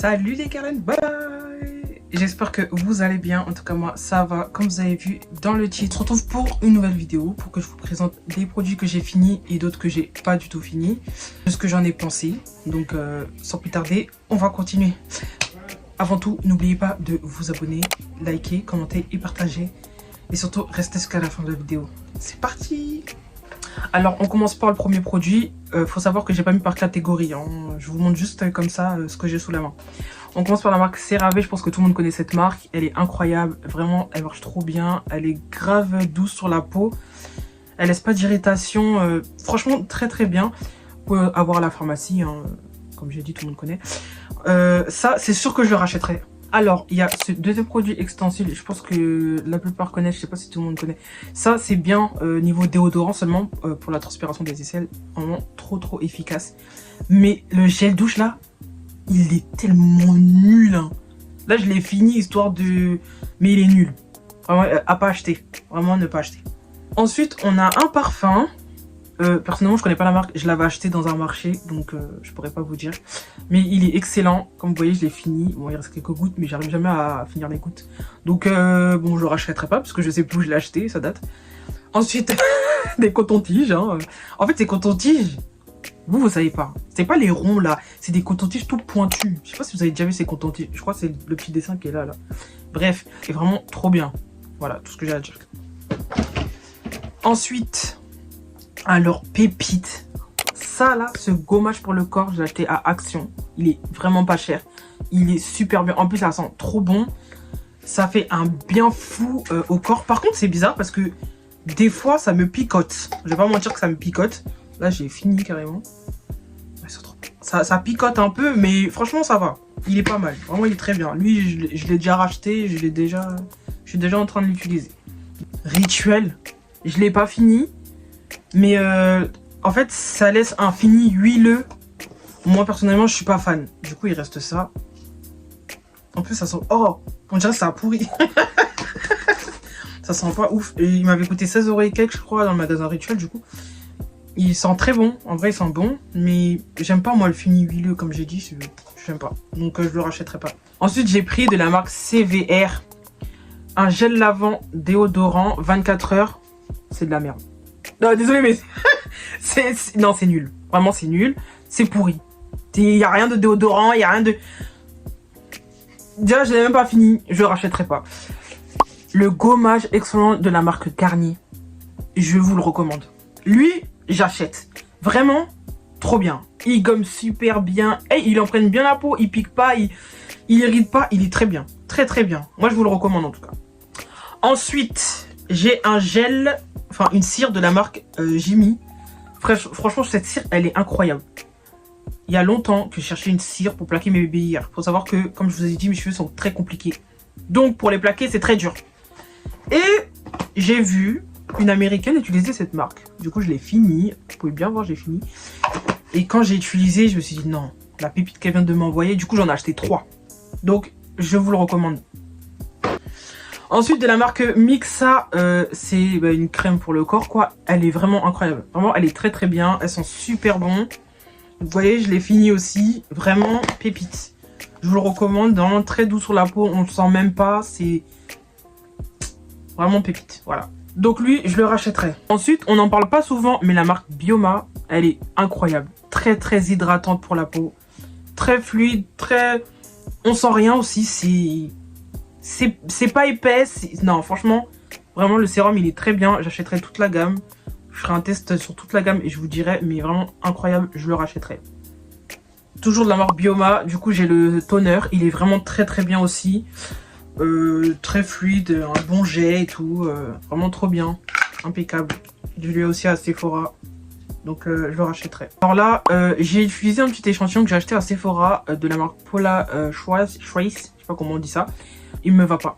Salut les Karen, bye. J'espère que vous allez bien, en tout cas moi ça va. Comme vous avez vu dans le titre, on se retrouve pour une nouvelle vidéo, pour que je vous présente des produits que j'ai finis et d'autres que j'ai pas du tout fini, ce que j'en ai pensé. Donc sans plus tarder, on va continuer. Avant tout, n'oubliez pas de vous abonner, liker, commenter et partager. Et surtout, restez jusqu'à la fin de la vidéo. C'est parti! Alors, on commence par le premier produit. Faut savoir que j'ai pas mis par catégorie. Hein. Je vous montre juste comme ça ce que j'ai sous la main. On commence par la marque CeraVe. Je pense que tout le monde connaît cette marque. Elle est incroyable. Vraiment, elle marche trop bien. Elle est grave douce sur la peau. Elle laisse pas d'irritation. Franchement, très très bien. Vous pouvez avoir à la pharmacie. Hein. Comme j'ai dit, tout le monde connaît. Ça, c'est sûr que je le rachèterai. Alors, il y a ce deuxième produit extensible, je pense que la plupart connaissent, je sais pas si tout le monde connaît. Ça, c'est bien niveau déodorant seulement pour la transpiration des aisselles. Vraiment trop efficace. Mais le gel douche là, il est tellement nul. Hein. Là, je l'ai fini histoire de... Mais il est nul. Vraiment, à pas acheter. Vraiment, ne pas acheter. Ensuite, on a un parfum. Personnellement, je connais pas la marque, je l'avais acheté dans un marché, donc je pourrais pas vous dire. Mais il est excellent, comme vous voyez, je l'ai fini. Bon, il reste quelques gouttes, mais j'arrive jamais à finir les gouttes. Donc, bon, je le rachèterai pas, parce que je sais plus où je l'ai acheté, ça date. Ensuite, des cotons-tiges. Hein. En fait, ces cotons-tiges, vous savez pas. C'est pas les ronds, là. C'est des cotons-tiges tout pointus. Je sais pas si vous avez déjà vu ces cotons-tiges. Je crois que c'est le petit dessin qui est là. Bref, c'est vraiment trop bien. Voilà, tout ce que j'ai à dire. Ensuite... Alors, pépite. Ça, là, ce gommage pour le corps, je l'ai acheté à Action. Il est vraiment pas cher. Il est super bien. En plus, ça sent trop bon. Ça fait un bien fou au corps. Par contre, c'est bizarre parce que des fois, ça me picote. Je vais pas mentir que ça me picote. Là, j'ai fini carrément. Ça picote un peu, mais franchement, ça va. Il est pas mal. Vraiment, il est très bien. Lui, je l'ai déjà racheté. Je suis déjà en train de l'utiliser. Rituel. Je l'ai pas fini. Mais en fait, ça laisse un fini huileux. Moi, personnellement, je suis pas fan. Du coup, il reste ça. En plus, ça sent... Oh, on dirait que ça a pourri. Ça sent pas ouf. Et il m'avait coûté 16 € et quelques, je crois, dans le magasin Rituel, du coup. Il sent très bon. En vrai, il sent bon. Mais j'aime pas, moi, le fini huileux, comme j'ai dit. J'aime pas. Donc, je le rachèterai pas. Ensuite, j'ai pris de la marque CVR. Un gel lavant déodorant 24 heures. C'est de la merde. Non, désolé, mais non, c'est nul. Vraiment, c'est nul. C'est pourri. Il n'y a rien de déodorant, il n'y a rien de... Déjà, je l'ai même pas fini. Je le rachèterai pas. Le gommage excellent de la marque Garnier. Je vous le recommande. Lui, j'achète. Vraiment, trop bien. Il gomme super bien. Et il emprunte bien la peau. Il pique pas. Il irrite pas. Il est très bien. Très bien. Moi, je vous le recommande en tout cas. Ensuite, j'ai un gel... Enfin, une cire de la marque Jimmy. Franchement, cette cire, elle est incroyable. Il y a longtemps que je cherchais une cire pour plaquer mes bébés. Faut savoir que, comme je vous ai dit, mes cheveux sont très compliqués. Donc, pour les plaquer, c'est très dur. Et j'ai vu une américaine utiliser cette marque. Du coup, je l'ai fini. Vous pouvez bien voir, j'ai fini. Et quand j'ai utilisé, je me suis dit, non, la pépite qu'elle vient de m'envoyer. Du coup, j'en ai acheté 3. Donc, je vous le recommande. Ensuite, de la marque Mixa, c'est une crème pour le corps, quoi. Elle est vraiment incroyable. Vraiment, elle est très bien. Elles sont super bon. Vous voyez, je l'ai fini aussi. Vraiment, pépite. Je vous le recommande. Vraiment très doux sur la peau. On ne le sent même pas. C'est vraiment pépite. Voilà. Donc lui, je le rachèterai. Ensuite, on n'en parle pas souvent, mais la marque Bioma, elle est incroyable. Très hydratante pour la peau. Très fluide, On sent rien aussi, c'est pas épais, non franchement, vraiment le sérum il est très bien, j'achèterai toute la gamme. Je ferai un test sur toute la gamme et je vous dirai, mais vraiment incroyable, je le rachèterai. Toujours de la marque Bioma, du coup j'ai le toner, il est vraiment très bien aussi. Très fluide, un bon jet et tout, vraiment trop bien, impeccable. Je l'ai aussi à Sephora, donc je le rachèterai. Alors là, j'ai utilisé un petit échantillon que j'ai acheté à Sephora de la marque Paula Schwartz, je sais pas comment on dit ça. Il me va pas.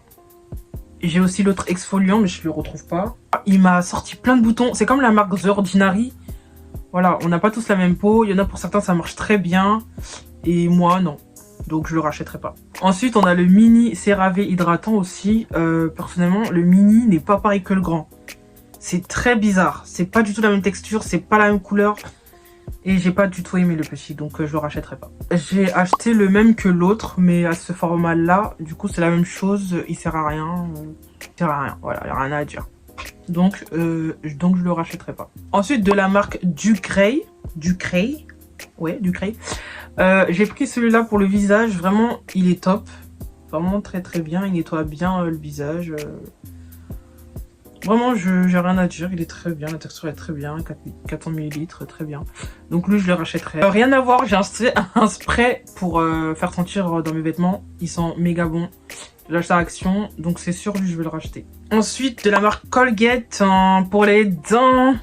J'ai aussi l'autre exfoliant, mais je le retrouve pas. Il m'a sorti plein de boutons. C'est comme la marque The Ordinary. Voilà, on n'a pas tous la même peau. Il y en a pour certains, ça marche très bien. Et moi, non. Donc, je le rachèterai pas. Ensuite, on a le mini CeraVe hydratant aussi. Personnellement, le mini n'est pas pareil que le grand. C'est très bizarre. C'est pas du tout la même texture. C'est pas la même couleur. Et j'ai pas du tout aimé le petit, donc je le rachèterai pas. J'ai acheté le même que l'autre, mais à ce format-là, du coup c'est la même chose, il sert à rien. Il sert à rien, voilà, il n'y a rien à dire. Donc je le rachèterai pas. Ensuite, de la marque Ducray. Ouais, Ducray. J'ai pris celui-là pour le visage, vraiment, il est top. Vraiment très très bien, il nettoie bien le visage. Vraiment, j'ai rien à dire, il est très bien, la texture est très bien, 400 ml, très bien. Donc lui, je le rachèterai. Rien à voir, j'ai acheté un spray pour faire sentir dans mes vêtements. Ils sont méga bons. J'ai acheté à Action, donc c'est sûr, lui, je vais le racheter. Ensuite, de la marque Colgate pour les dents.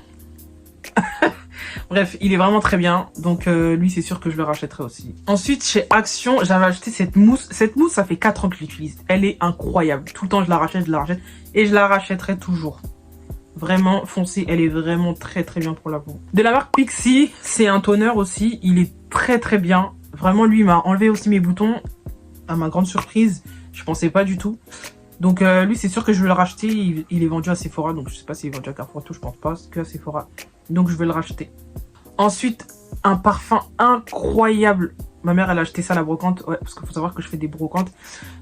Bref, il est vraiment très bien, donc lui, c'est sûr que je le rachèterai aussi. Ensuite, chez Action, j'avais acheté cette mousse. Cette mousse, ça fait 4 ans que je l'utilise. Elle est incroyable. Tout le temps, je la rachète. Et je la rachèterai toujours. Vraiment, foncez, elle est vraiment très très bien pour la peau. De la marque Pixi, c'est un toner aussi. Il est très très bien. Vraiment, lui, il m'a enlevé aussi mes boutons. À ma grande surprise, je pensais pas du tout. Donc lui, c'est sûr que je vais le racheter. Il est vendu à Sephora, donc je sais pas s'il est vendu à Carrefour, tout, je pense pas. C'est que à Sephora. Donc je vais le racheter. Ensuite, un parfum incroyable. Ma mère, elle a acheté ça à la brocante. Ouais, parce qu'il faut savoir que je fais des brocantes.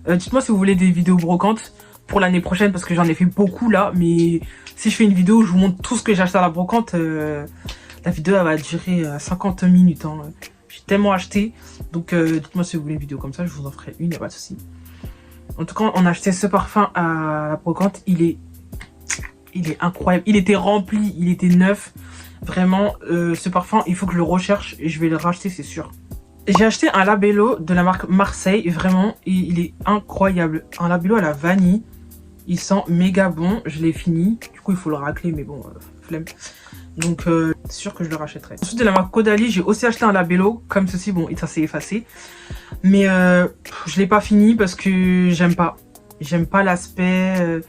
Dites-moi si vous voulez des vidéos brocantes pour l'année prochaine, parce que j'en ai fait beaucoup là. Mais si je fais une vidéo, je vous montre tout ce que j'ai acheté à la brocante. La vidéo, elle va durer 50 minutes. Hein. J'ai tellement acheté. Donc dites-moi si vous voulez une vidéo comme ça, je vous en ferai une, y a pas de souci. En tout cas, on a acheté ce parfum à la brocante. Il est incroyable. Il était rempli, il était neuf. Vraiment, ce parfum, il faut que je le recherche et je vais le racheter, c'est sûr. J'ai acheté un labello de la marque Marseille, vraiment, et il est incroyable. Un labello à la vanille, il sent méga bon, je l'ai fini. Du coup, il faut le racler, mais bon, flemme. Donc, c'est sûr que je le rachèterai. Ensuite, de la marque Caudalie, j'ai aussi acheté un labello, comme ceci, bon, ça s'est effacé. Mais je l'ai pas fini parce que j'aime pas. J'aime pas l'aspect,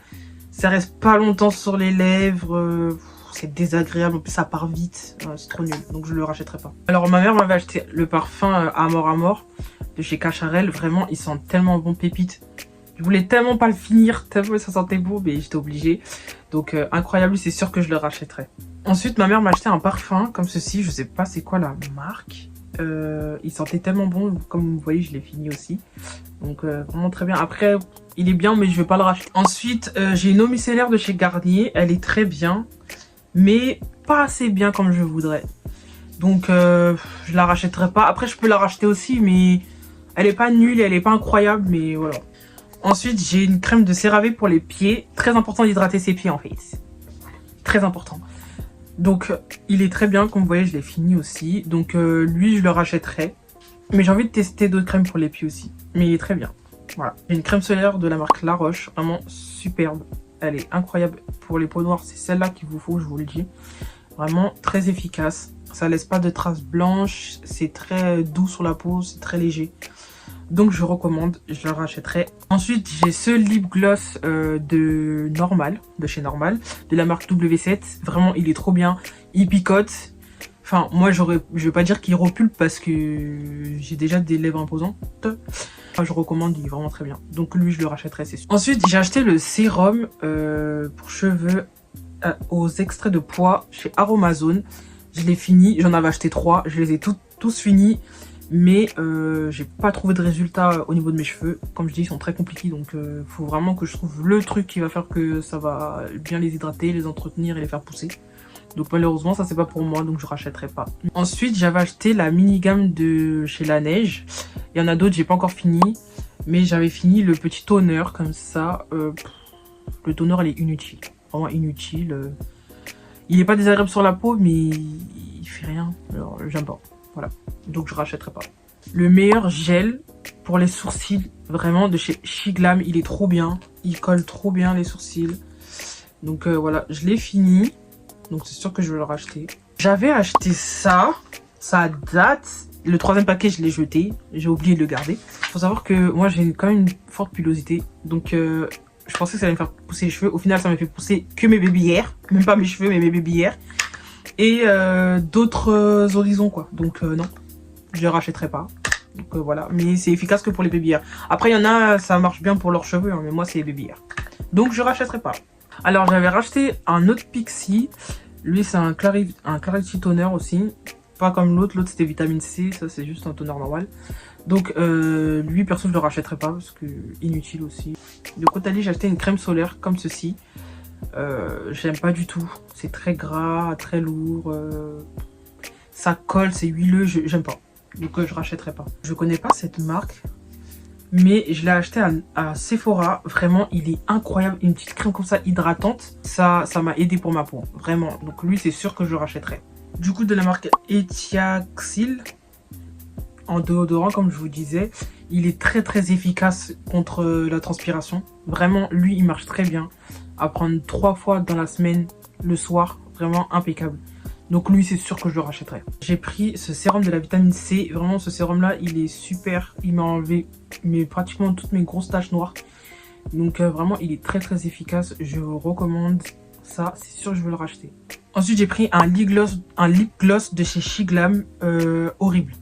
ça reste pas longtemps sur les lèvres. C'est désagréable, en plus ça part vite, c'est trop nul, donc je le rachèterai pas. Alors ma mère m'avait acheté le parfum Amor de chez Cacharel, vraiment il sent tellement bon, pépite. Je voulais tellement pas le finir, tellement ça sentait beau, mais j'étais obligée. Donc incroyable, c'est sûr que je le rachèterai. Ensuite ma mère m'a acheté un parfum comme ceci, je sais pas c'est quoi la marque. Il sentait tellement bon, comme vous voyez je l'ai fini aussi. Donc vraiment très bien. Après il est bien mais je vais pas le racheter. Ensuite j'ai une eau micellaire de chez Garnier, elle est très bien. Mais pas assez bien comme je voudrais. Donc je la rachèterai pas. Après je peux la racheter aussi, mais elle est pas nulle, elle est pas incroyable, mais voilà. Ensuite j'ai une crème de CeraVe pour les pieds. Très important d'hydrater ses pieds en fait. Très important. Donc il est très bien, comme vous voyez je l'ai fini aussi. Donc lui je le rachèterai. Mais j'ai envie de tester d'autres crèmes pour les pieds aussi. Mais il est très bien. Voilà. J'ai une crème solaire de la marque La Roche, vraiment superbe. Elle est incroyable pour les peaux noires, c'est celle-là qu'il vous faut, je vous le dis. Vraiment très efficace. Ça laisse pas de traces blanches, c'est très doux sur la peau, c'est très léger. Donc je recommande, je le rachèterai. Ensuite j'ai ce lip gloss de chez Normal, de la marque W7. Vraiment il est trop bien, il picote. Enfin moi je vais pas dire qu'il repulpe parce que j'ai déjà des lèvres imposantes. Je recommande, il est vraiment très bien. Donc lui, je le rachèterai, c'est sûr. Ensuite, j'ai acheté le sérum pour cheveux aux extraits de pois chez Aromazone. Je l'ai fini, j'en avais acheté 3. Je les ai tous finis. Mais j'ai pas trouvé de résultat au niveau de mes cheveux. Comme je dis, ils sont très compliqués. Donc faut vraiment que je trouve le truc qui va faire que ça va bien les hydrater, les entretenir et les faire pousser. Donc malheureusement ça c'est pas pour moi, donc je rachèterai pas. Ensuite j'avais acheté la mini gamme de chez La Neige. Il y en a d'autres, j'ai pas encore fini. Mais j'avais fini le petit toner comme ça. Le toner il est inutile. Vraiment inutile. Il est pas désagréable sur la peau mais il fait rien. Alors j'aime pas. Voilà. Donc je rachèterai pas. Le meilleur gel pour les sourcils, vraiment de chez Shiglam. Il est trop bien. Il colle trop bien les sourcils. Donc voilà, je l'ai fini. Donc c'est sûr que je vais le racheter. J'avais acheté ça. Ça date. Le 3e paquet, je l'ai jeté. J'ai oublié de le garder. Faut savoir que moi, j'ai quand même une forte pilosité. Donc je pensais que ça allait me faire pousser les cheveux. Au final, ça m'a fait pousser que mes baby hairs. Même pas mes cheveux, mais mes baby hairs. Et d'autres horizons, quoi. Donc non, je le rachèterai pas. Donc voilà. Mais c'est efficace que pour les baby hairs. Après, il y en a, ça marche bien pour leurs cheveux. Hein, mais moi, c'est les baby hairs. Donc je rachèterai pas. Alors j'avais racheté un autre Pixi. Lui c'est un Clarity Toner aussi. pas comme l'autre c'était vitamine C, ça c'est juste un toner normal. Donc lui perso je le rachèterai pas parce que inutile aussi. De Caudalie j'ai acheté une crème solaire comme ceci. J'aime pas du tout, c'est très gras, très lourd, ça colle, c'est huileux, j'aime pas. Donc je rachèterai pas. Je connais pas cette marque, mais je l'ai acheté à Sephora. Vraiment il est incroyable, une petite crème comme ça hydratante, ça m'a aidé pour ma peau, vraiment. Donc lui c'est sûr que je le rachèterai. Du coup de la marque Etiaxil, en déodorant comme je vous disais, il est très très efficace contre la transpiration. Vraiment lui il marche très bien, à prendre 3 fois dans la semaine le soir, vraiment impeccable. Donc lui c'est sûr que je le rachèterai. J'ai pris ce sérum de la vitamine C, vraiment ce sérum là il est super, il m'a enlevé pratiquement toutes mes grosses taches noires. Donc vraiment il est très très efficace, je vous recommande ça, c'est sûr que je vais le racheter. Ensuite j'ai pris un lip gloss de chez Shiglam, horrible.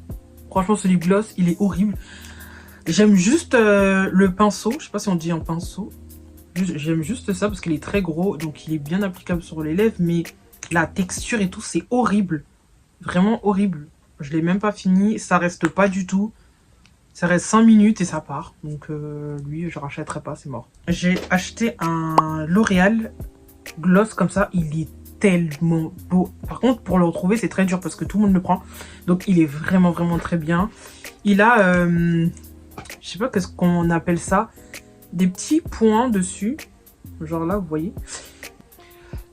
Franchement ce lip gloss il est horrible. J'aime juste le pinceau, je sais pas si on dit un pinceau. J'aime juste ça parce qu'il est très gros, donc il est bien applicable sur les lèvres, mais la texture et tout c'est horrible. Vraiment horrible. Je l'ai même pas fini, ça reste pas du tout. Ça reste 5 minutes et ça part. Donc lui je rachèterai pas, c'est mort. J'ai acheté un L'Oréal gloss comme ça, il est tellement beau. Par contre pour le retrouver c'est très dur parce que tout le monde le prend. Donc il est vraiment vraiment très bien. Il a, je sais pas qu'est-ce qu'on appelle ça, des petits points dessus. Genre là vous voyez.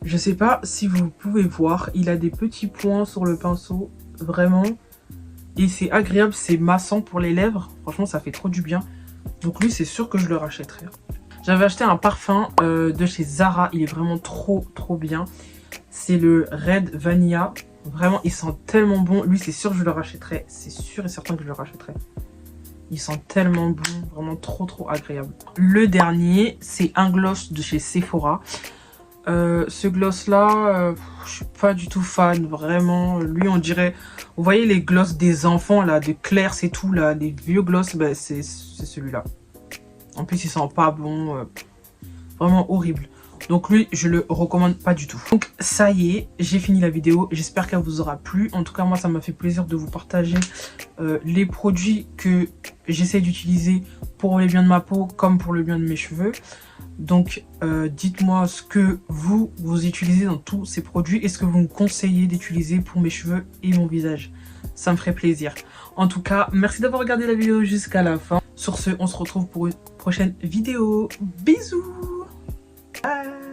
Je sais pas si vous pouvez voir, il a des petits points sur le pinceau, vraiment. Et c'est agréable, c'est massant pour les lèvres. Franchement ça fait trop du bien. Donc lui c'est sûr que je le rachèterai. J'avais acheté un parfum de chez Zara, il est vraiment trop bien. C'est le Red Vanilla. Vraiment il sent tellement bon, lui c'est sûr que je le rachèterai. C'est sûr et certain que je le rachèterai. Il sent tellement bon, vraiment trop agréable. Le dernier c'est un gloss de chez Sephora. Ce gloss là, je suis pas du tout fan, vraiment. Lui on dirait, vous voyez les gloss des enfants là, de Claire c'est tout là, les vieux gloss, ben, c'est celui-là. En plus il sent pas bon, vraiment horrible. Donc lui je le recommande pas du tout. Donc ça y est, j'ai fini la vidéo, j'espère qu'elle vous aura plu. En tout cas moi ça m'a fait plaisir de vous partager les produits que j'essaie d'utiliser pour le bien de ma peau comme pour le bien de mes cheveux. Donc dites-moi ce que vous utilisez dans tous ces produits et ce que vous me conseillez d'utiliser pour mes cheveux et mon visage. Ça me ferait plaisir. En tout cas, merci d'avoir regardé la vidéo jusqu'à la fin. Sur ce, on se retrouve pour une prochaine vidéo. Bisous. Bye.